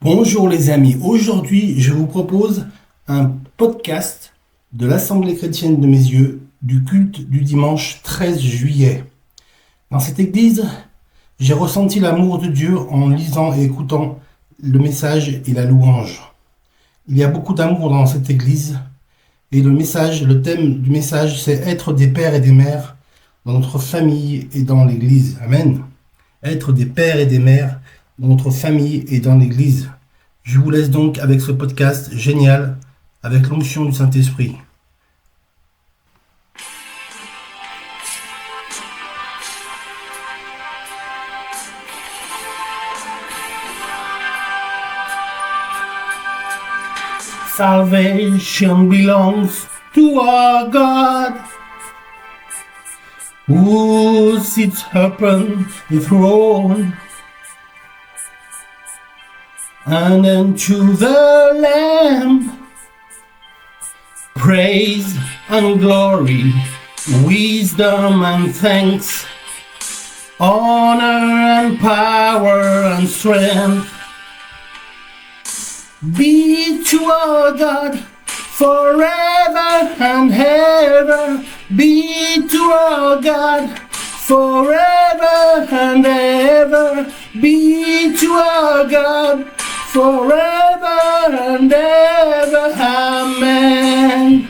Bonjour les amis, aujourd'hui je vous propose un podcast de l'Assemblée chrétienne de Mézieux du culte du dimanche 13 juillet. Dans cette église, j'ai ressenti l'amour de Dieu en lisant et écoutant le message et la louange. Il y a beaucoup d'amour dans cette église et le thème du message c'est être des pères et des mères dans notre famille et dans l'église. Amen. Être des pères et des mères dans notre famille et dans l'église. Je vous laisse donc avec ce podcast génial, avec l'onction du Saint-Esprit. Salvation belongs to our God, who sits upon the throne. And unto the Lamb, praise and glory, wisdom and thanks, honor and power and strength, be to our God forever and ever, be to our God forever and ever, be to our God forever and ever, amen.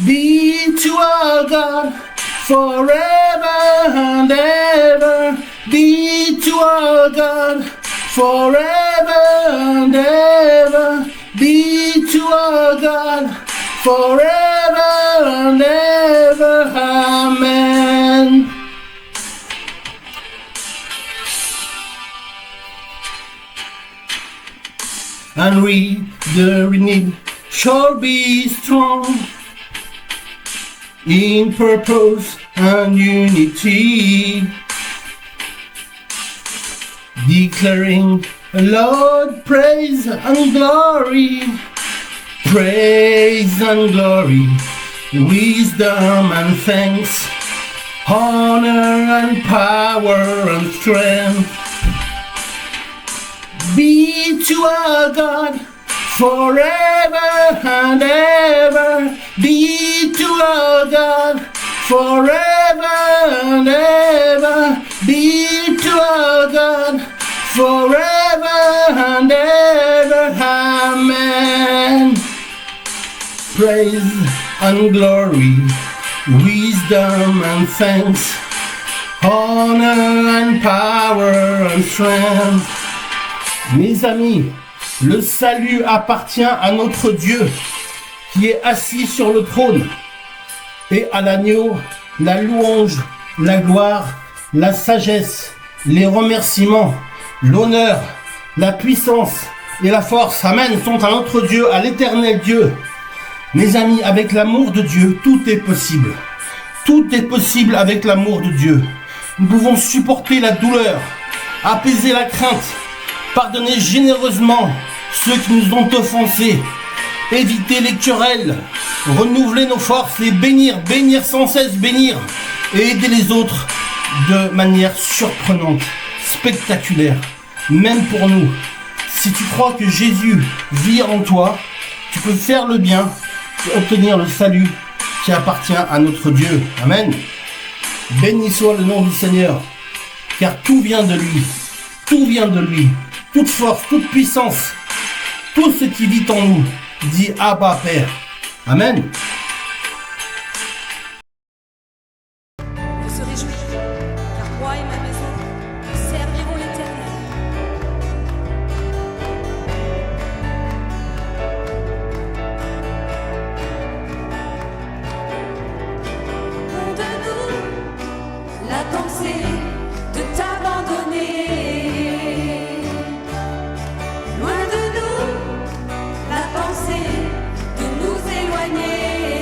Be to our God forever and ever, be to our God forever and ever, be to our God forever and ever, amen. And we, the renewed, shall be strong in purpose and unity, declaring Lord praise and glory, wisdom and thanks, honor and power and strength. Be to our God forever and ever, be to our God forever and ever, be to our God forever and ever, amen. Praise and glory, wisdom and thanks, honor and power and strength. Mes amis, le salut appartient à notre Dieu qui est assis sur le trône, et à l'agneau la louange, la gloire, la sagesse, les remerciements, l'honneur, la puissance et la force, amen, sont à notre Dieu, à l'éternel Dieu. Mes amis, avec l'amour de Dieu, tout est possible. Tout est possible avec l'amour de Dieu. Nous pouvons supporter la douleur, apaiser la crainte, pardonner généreusement ceux qui nous ont offensés, éviter les querelles, renouveler nos forces et bénir sans cesse, bénir et aider les autres de manière surprenante, spectaculaire, même pour nous. Si tu crois que Jésus vit en toi, tu peux faire le bien et obtenir le salut qui appartient à notre Dieu. Amen. Béni soit le nom du Seigneur, car tout vient de lui. Tout vient de lui. Toute force, toute puissance, tout ce qui vit en nous, dit Abba Père. Amen. On se réjouit, car moi et ma maison, nous servirons l'Éternel. Loin de nous, la pensée de t'abandonner. Loin de nous, la pensée de nous éloigner.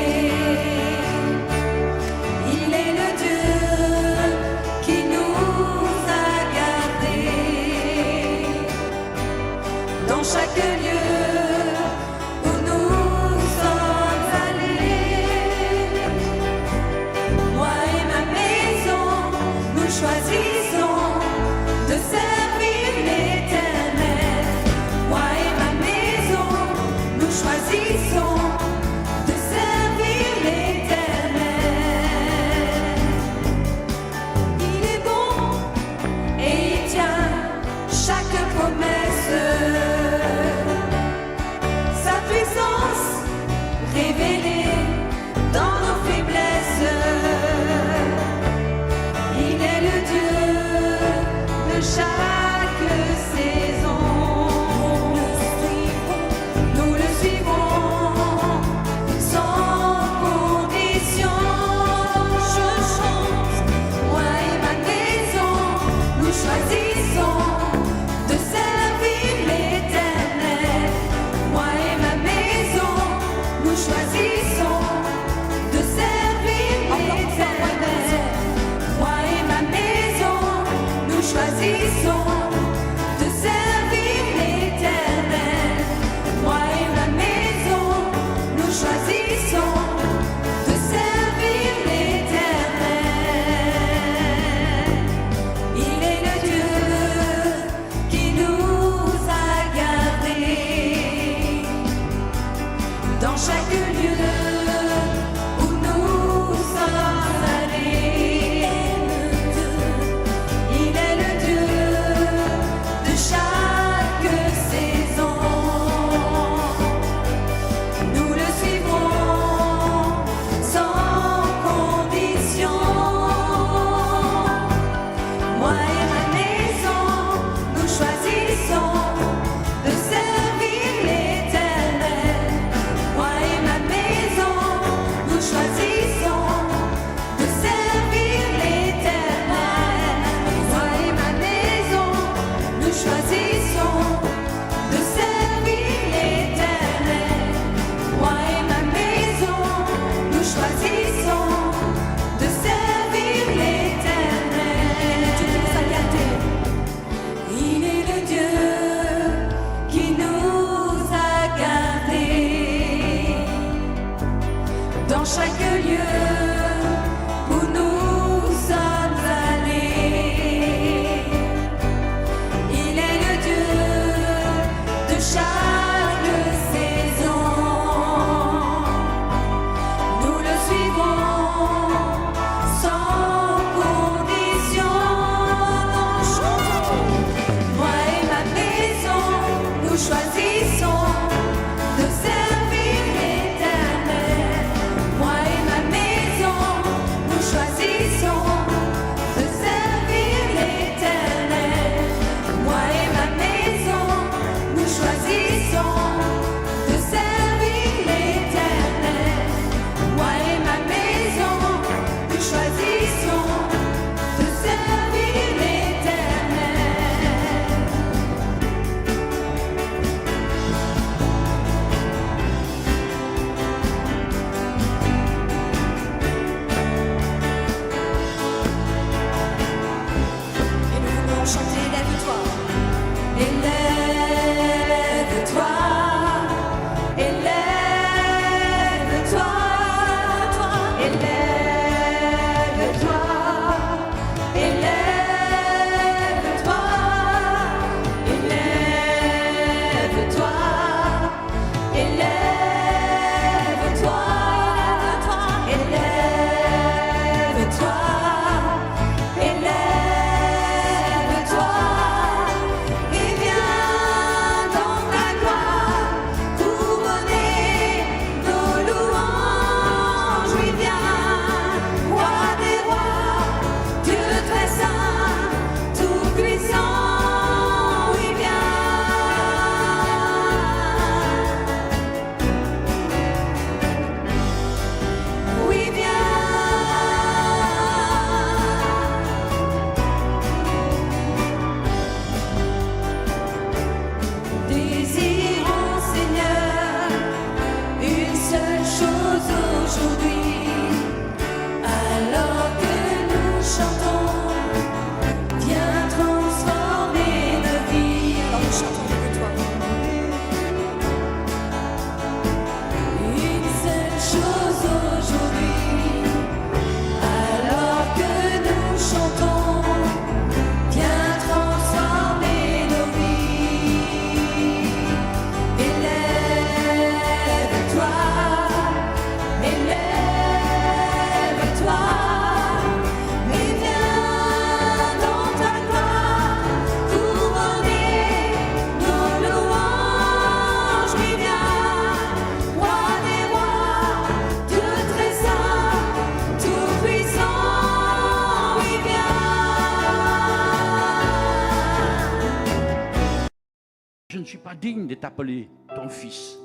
Je ne suis pas digne d'être appelé ton fils.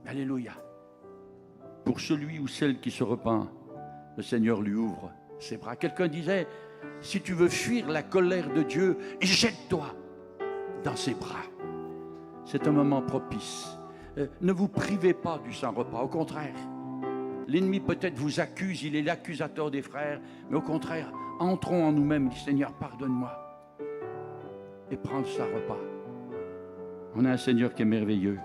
Alléluia. Pour celui ou celle qui se repent, le Seigneur lui ouvre ses bras. Quelqu'un disait, si tu veux fuir la colère de Dieu, jette-toi dans ses bras. C'est un moment propice. Ne vous privez pas du saint repas. Au contraire, l'ennemi peut-être vous accuse, il est l'accusateur des frères, mais au contraire, entrons en nous-mêmes, dit Seigneur, pardonne-moi. Et prends le saint repas. On a un Seigneur qui est merveilleux.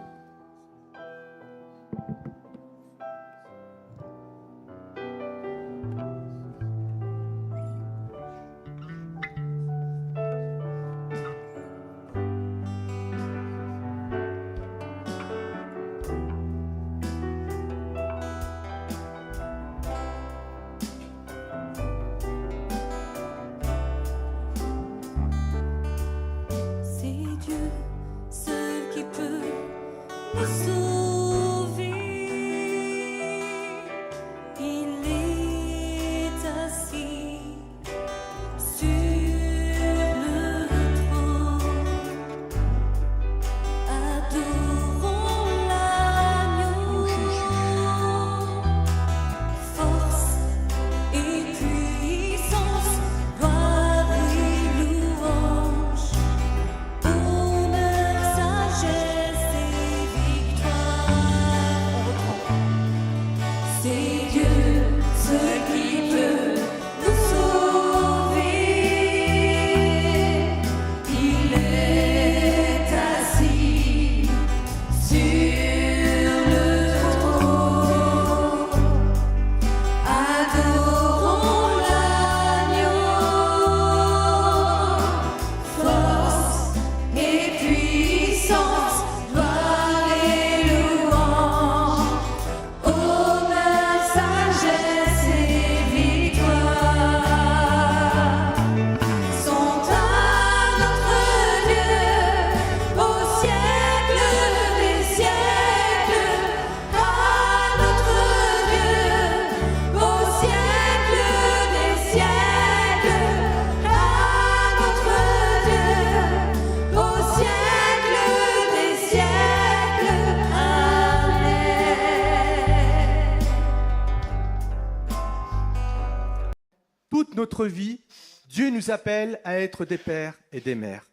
Notre vie, Dieu nous appelle à être des pères et des mères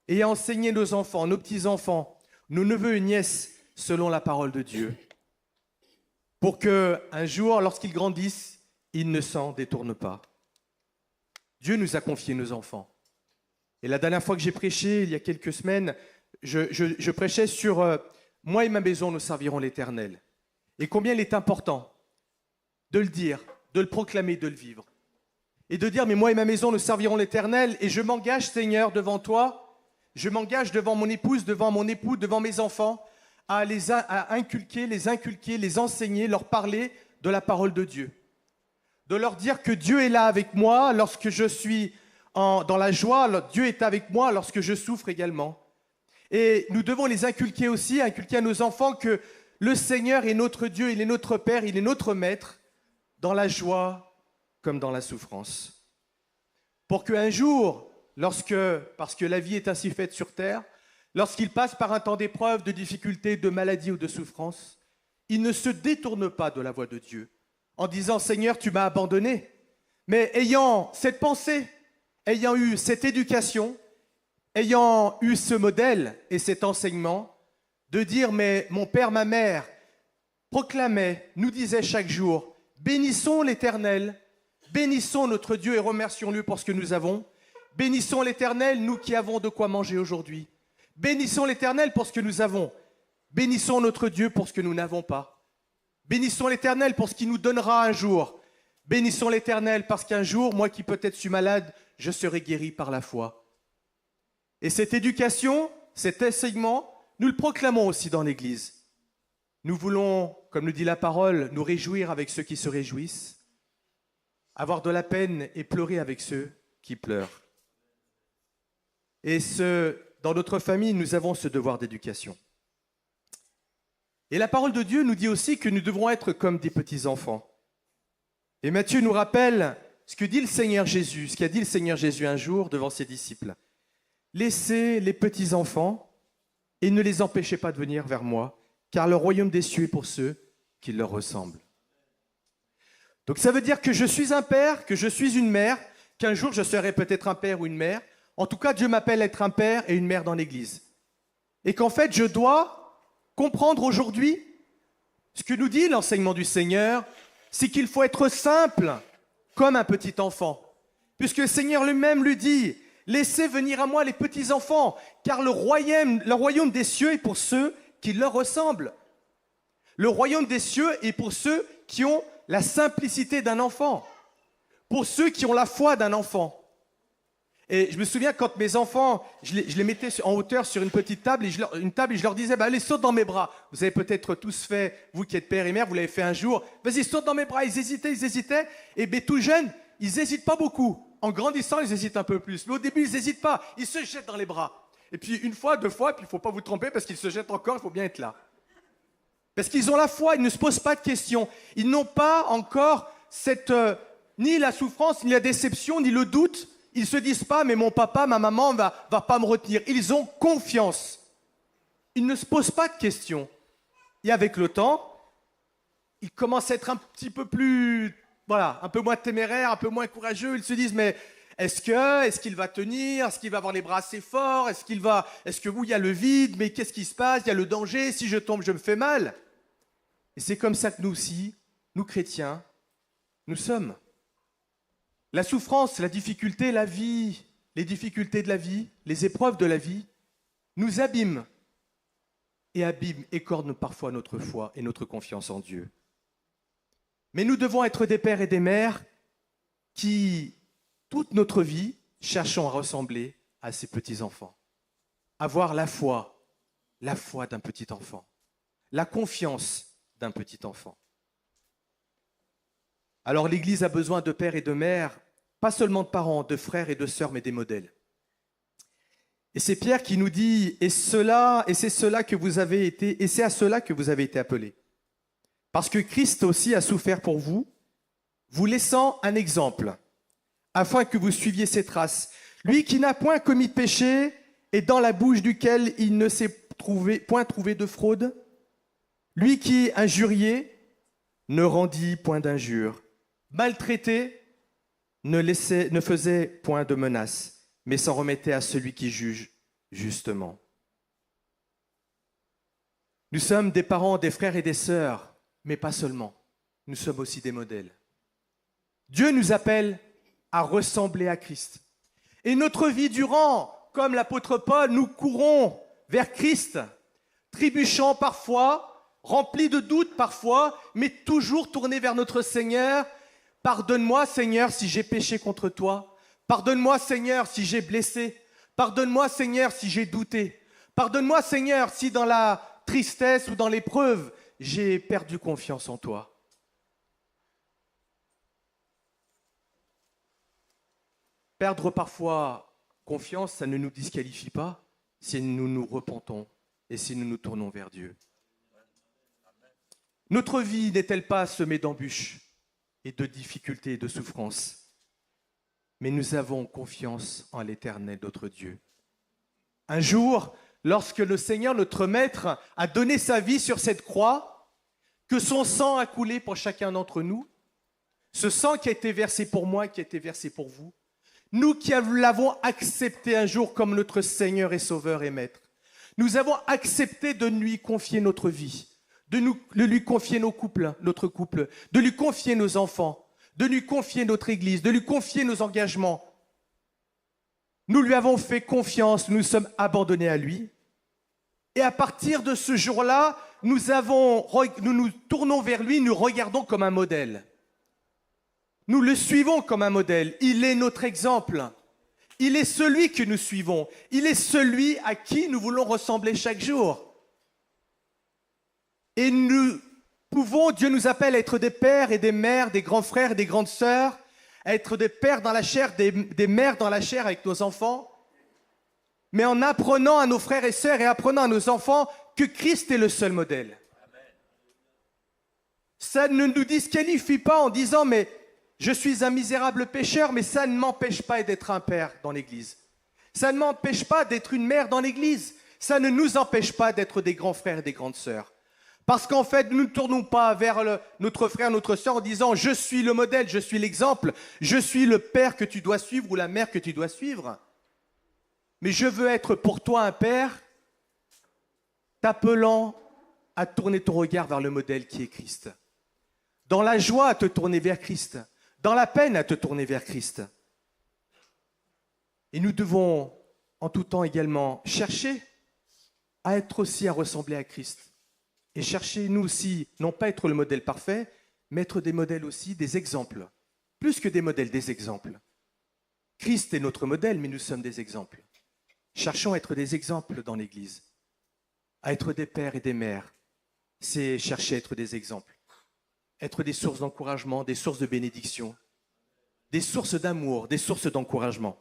et à enseigner nos enfants, nos petits-enfants, nos neveux et nièces selon la parole de Dieu pour qu'un jour, lorsqu'ils grandissent, ils ne s'en détournent pas. Dieu nous a confié nos enfants. Et la dernière fois que j'ai prêché, il y a quelques semaines, je prêchais sur « Moi et ma maison, nous servirons l'Éternel ». Et combien il est important de le dire, de le proclamer, de le vivre. Et de dire, mais moi et ma maison, nous servirons l'Éternel. Et je m'engage, Seigneur, devant toi. Je m'engage devant mon épouse, devant mon époux, devant mes enfants, à inculquer, les enseigner, leur parler de la parole de Dieu. De leur dire que Dieu est là avec moi lorsque je suis dans la joie. Dieu est avec moi lorsque je souffre également. Et nous devons les inculquer aussi, inculquer à nos enfants que le Seigneur est notre Dieu, il est notre Père, il est notre Maître, dans la joie comme dans la souffrance. Pour qu'un jour, parce que la vie est ainsi faite sur terre, lorsqu'il passe par un temps d'épreuve, de difficulté, de maladie ou de souffrance, il ne se détourne pas de la voie de Dieu en disant « Seigneur, tu m'as abandonné ». Mais ayant cette pensée, ayant eu cette éducation, ayant eu ce modèle et cet enseignement, de dire « Mais mon père, ma mère proclamait, nous disait chaque jour « Bénissons l'Éternel ». Bénissons notre Dieu et remercions-le pour ce que nous avons. Bénissons l'Éternel, nous qui avons de quoi manger aujourd'hui. Bénissons l'Éternel pour ce que nous avons. Bénissons notre Dieu pour ce que nous n'avons pas. Bénissons l'Éternel pour ce qu'il nous donnera un jour. Bénissons l'Éternel parce qu'un jour, moi qui peut-être suis malade, je serai guéri par la foi. Et cette éducation, cet enseignement, nous le proclamons aussi dans l'Église. Nous voulons, comme nous dit la parole, nous réjouir avec ceux qui se réjouissent, avoir de la peine et pleurer avec ceux qui pleurent. Et dans notre famille, nous avons ce devoir d'éducation. Et la parole de Dieu nous dit aussi que nous devrons être comme des petits-enfants. Et Matthieu nous rappelle ce que dit le Seigneur Jésus, ce qu'a dit le Seigneur Jésus un jour devant ses disciples. Laissez les petits-enfants et ne les empêchez pas de venir vers moi, car le royaume des cieux est pour ceux qui leur ressemblent. Donc ça veut dire que je suis un père, que je suis une mère, qu'un jour je serai peut-être un père ou une mère. En tout cas, Dieu m'appelle à être un père et une mère dans l'Église. Et qu'en fait, je dois comprendre aujourd'hui ce que nous dit l'enseignement du Seigneur, c'est qu'il faut être simple comme un petit enfant. Puisque le Seigneur lui-même lui dit, laissez venir à moi les petits enfants, car le royaume des cieux est pour ceux qui leur ressemblent. Le royaume des cieux est pour ceux qui ont la simplicité d'un enfant, pour ceux qui ont la foi d'un enfant. Et je me souviens quand mes enfants, je les mettais en hauteur sur une petite table, et je leur disais, allez, saute dans mes bras. Vous avez peut-être tous fait, vous qui êtes père et mère, vous l'avez fait un jour, vas-y, saute dans mes bras. Ils hésitaient, et bien tout jeunes, ils n'hésitent pas beaucoup. En grandissant, ils hésitent un peu plus. Mais au début, ils n'hésitent pas, ils se jettent dans les bras. Et puis une fois, deux fois, puis il ne faut pas vous tromper parce qu'ils se jettent encore, il faut bien être là. Parce qu'ils ont la foi, ils ne se posent pas de questions. Ils n'ont pas encore ni la souffrance, ni la déception, ni le doute. Ils ne se disent pas, mais mon papa, ma maman va pas me retenir. Ils ont confiance. Ils ne se posent pas de questions. Et avec le temps, ils commencent à être un petit peu plus, un peu moins téméraires, un peu moins courageux. Ils se disent, mais est-ce qu'il va tenir? Est-ce qu'il va avoir les bras assez forts? Est-ce qu'il y a le vide? Mais qu'est-ce qui se passe? Il y a le danger. Si je tombe, je me fais mal. Et c'est comme ça que nous aussi, nous chrétiens, nous sommes. La souffrance, la difficulté, la vie, les difficultés de la vie, les épreuves de la vie, nous abîment et écornent parfois notre foi et notre confiance en Dieu. Mais nous devons être des pères et des mères qui, toute notre vie, cherchons à ressembler à ces petits-enfants. Avoir la foi d'un petit enfant, la confiance d'un petit enfant. Alors l'Église a besoin de pères et de mères, pas seulement de parents, de frères et de sœurs, mais des modèles. Et c'est Pierre qui nous dit, et c'est à cela que vous avez été appelés. Parce que Christ aussi a souffert pour vous, vous laissant un exemple, afin que vous suiviez ses traces. Lui qui n'a point commis de péché, et dans la bouche duquel il ne s'est point trouvé de fraude. Lui qui, injurié, ne rendit point d'injure. Maltraité, ne faisait point de menaces, mais s'en remettait à celui qui juge justement. Nous sommes des parents, des frères et des sœurs, mais pas seulement. Nous sommes aussi des modèles. Dieu nous appelle à ressembler à Christ. Et notre vie durant, comme l'apôtre Paul, nous courons vers Christ, trébuchant parfois, remplis de doutes parfois, mais toujours tournés vers notre Seigneur. Pardonne-moi, Seigneur, si j'ai péché contre toi. Pardonne-moi, Seigneur, si j'ai blessé. Pardonne-moi, Seigneur, si j'ai douté. Pardonne-moi, Seigneur, si dans la tristesse ou dans l'épreuve, j'ai perdu confiance en toi. Perdre parfois confiance, ça ne nous disqualifie pas si nous nous repentons et si nous nous tournons vers Dieu. Notre vie n'est-elle pas semée d'embûches et de difficultés et de souffrances? Mais nous avons confiance en l'Éternel, notre Dieu. Un jour, lorsque le Seigneur, notre Maître, a donné sa vie sur cette croix, que son sang a coulé pour chacun d'entre nous, ce sang qui a été versé pour moi, qui a été versé pour vous, nous qui l'avons accepté un jour comme notre Seigneur et Sauveur et Maître, nous avons accepté de lui confier notre vie, de lui confier notre couple, de lui confier nos enfants, de lui confier notre Église, de lui confier nos engagements. Nous lui avons fait confiance, nous sommes abandonnés à lui. Et à partir de ce jour-là, nous nous tournons vers lui, nous regardons comme un modèle. Nous le suivons comme un modèle. Il est notre exemple. Il est celui que nous suivons. Il est celui à qui nous voulons ressembler chaque jour. Et Dieu nous appelle à être des pères et des mères, des grands frères et des grandes sœurs, à être des pères dans la chair, des mères dans la chair avec nos enfants, mais en apprenant à nos frères et sœurs et apprenant à nos enfants que Christ est le seul modèle. Ça ne nous disqualifie pas en disant « mais je suis un misérable pécheur », mais ça ne m'empêche pas d'être un père dans l'Église. Ça ne m'empêche pas d'être une mère dans l'Église. ça ne nous empêche pas d'être des grands frères et des grandes sœurs. Parce qu'en fait, nous ne tournons pas vers notre frère, notre sœur en disant « je suis le modèle, je suis l'exemple, je suis le père que tu dois suivre ou la mère que tu dois suivre ». Mais je veux être pour toi un père t'appelant à tourner ton regard vers le modèle qui est Christ. Dans la joie, à te tourner vers Christ. Dans la peine, à te tourner vers Christ. Et nous devons, en tout temps également, chercher à être aussi, à ressembler à Christ. Et chercher, nous aussi, non pas être le modèle parfait, mais être des modèles aussi, des exemples. Plus que des modèles, des exemples. Christ est notre modèle, mais nous sommes des exemples. Cherchons à être des exemples dans l'Église. À être des pères et des mères, c'est chercher à être des exemples. Être des sources d'encouragement, des sources de bénédiction, des sources d'amour, des sources d'encouragement.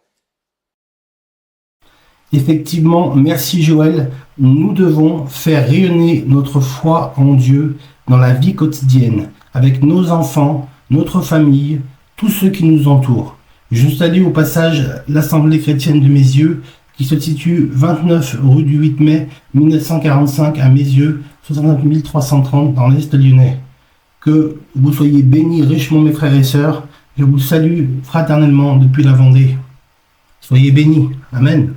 Effectivement, merci Joël. Nous devons faire rayonner notre foi en Dieu dans la vie quotidienne, avec nos enfants, notre famille, tous ceux qui nous entourent. Je salue au passage l'Assemblée chrétienne de Mézieux, qui se situe 29 rue du 8 mai 1945 à Mézieux, 69 330 dans l'Est lyonnais. Que vous soyez bénis richement mes frères et sœurs. Je vous salue fraternellement depuis la Vendée. Soyez bénis. Amen.